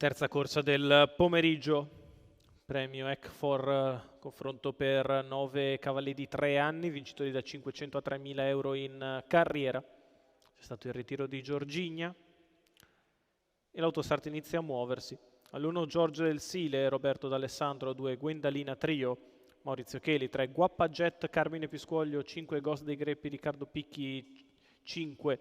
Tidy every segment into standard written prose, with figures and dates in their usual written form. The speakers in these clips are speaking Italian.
Terza corsa del pomeriggio, premio ECFOR, confronto per 9 cavalli di 3 anni, vincitori da 500 a 3.000 euro in carriera. C'è stato il ritiro di Giorgigna e l'autostart inizia a muoversi. All'1 Giorgio del Sile, Roberto D'Alessandro, 2 Gwendalina Trio, Maurizio Cheli, 3 Guappa Jet, Carmine Piscuoglio, 5 Ghost dei Greppi, Riccardo Picchi, 5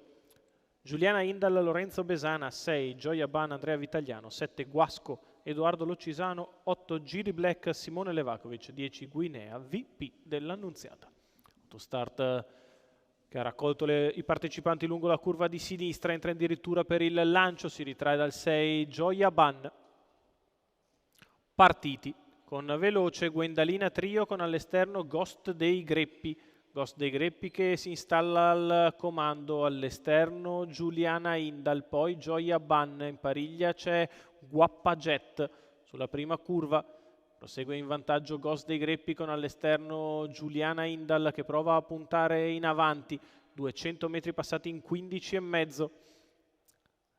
Giuliana Indal, Lorenzo Besana, 6 Gioia Ban, Andrea Vitagliano, 7 Guasco, Edoardo Loccisano, 8 Giri Black, Simone Levakovic, 10 Guinea, VP dell'Annunziata. Autostart che ha raccolto i partecipanti lungo la curva di sinistra, entra addirittura per il lancio, si ritrae dal 6 Gioia Ban. Partiti con veloce Gwendalina Trio con all'esterno Ghost dei Greppi. Ghost dei Greppi che si installa al comando, all'esterno Giuliana Indal, poi Gioia Ban, in pariglia c'è Guappa Jet sulla prima curva, prosegue in vantaggio Ghost dei Greppi con all'esterno Giuliana Indal che prova a puntare in avanti, 200 metri passati in 15 e mezzo.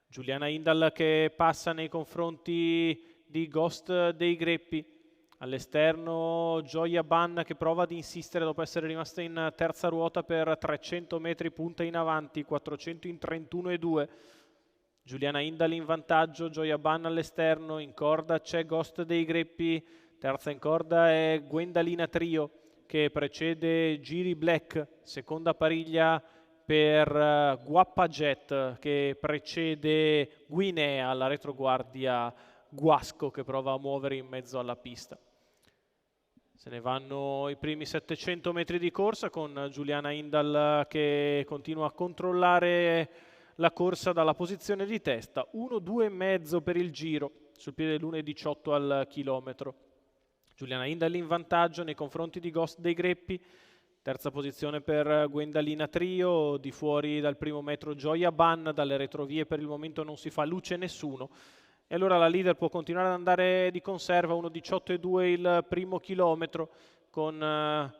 Giuliana Indal che passa nei confronti di Ghost dei Greppi. All'esterno Gioia Ban che prova ad insistere dopo essere rimasta in terza ruota per 300 metri, punta in avanti, 400 in 31,2. Giuliana Indal in vantaggio, Gioia Ban all'esterno, in corda c'è Ghost dei Greppi, terza in corda è Gwendalina Trio che precede Giri Black, seconda pariglia per Guappa Jet che precede Guinea, alla retroguardia Guasco che prova a muovere in mezzo alla pista. Se ne vanno i primi 700 metri di corsa con Giuliana Indal che continua a controllare la corsa dalla posizione di testa. 1,2,5 per il giro, sul piede dell'1,18 al chilometro. Giuliana Indal in vantaggio nei confronti di Ghost dei Greppi. Terza posizione per Gwendalina Trio, di fuori dal primo metro Gioia Ban, dalle retrovie per il momento non si fa luce nessuno. E allora la leader può continuare ad andare di conserva, 1,18,2 il primo chilometro, con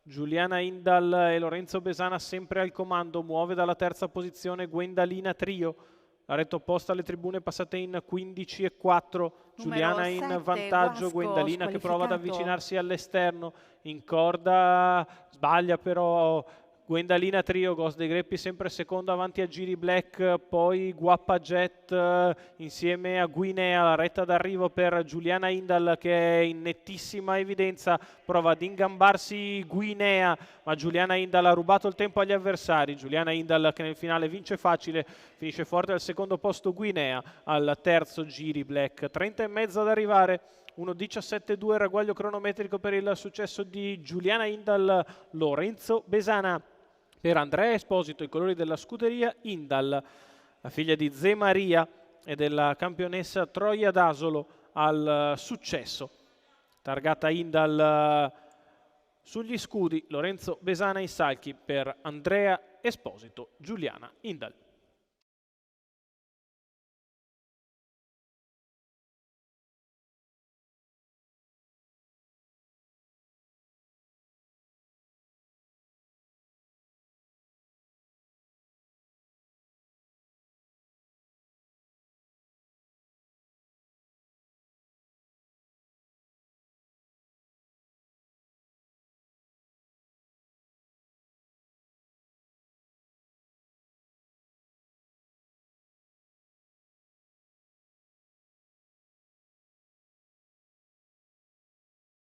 Giuliana Indal e Lorenzo Besana sempre al comando. Muove dalla terza posizione Gwendalina Trio, la retta opposta alle tribune passate in 15,4. Giuliana in vantaggio, Guasco, Gwendalina che prova ad avvicinarsi all'esterno, in corda sbaglia però Gwendalina Trio. Ghost dei Greppi sempre secondo avanti a Giri Black, poi Guappa Jet insieme a Guinea, la retta d'arrivo per Giuliana Indal che è in nettissima evidenza, prova ad ingambarsi Guinea, ma Giuliana Indal ha rubato il tempo agli avversari. Giuliana Indal che nel finale vince facile, finisce forte al secondo posto Guinea, al terzo Giri Black, 30 e mezzo ad arrivare. 1,17,2 il ragguaglio cronometrico per il successo di Giuliana Indal. Lorenzo Besana per Andrea Esposito, i colori della scuderia Indal, la figlia di Ze Maria e della campionessa Troia D'Asolo al successo. Targata Indal sugli scudi, Lorenzo Besana in salchi per Andrea Esposito, Giuliana Indal.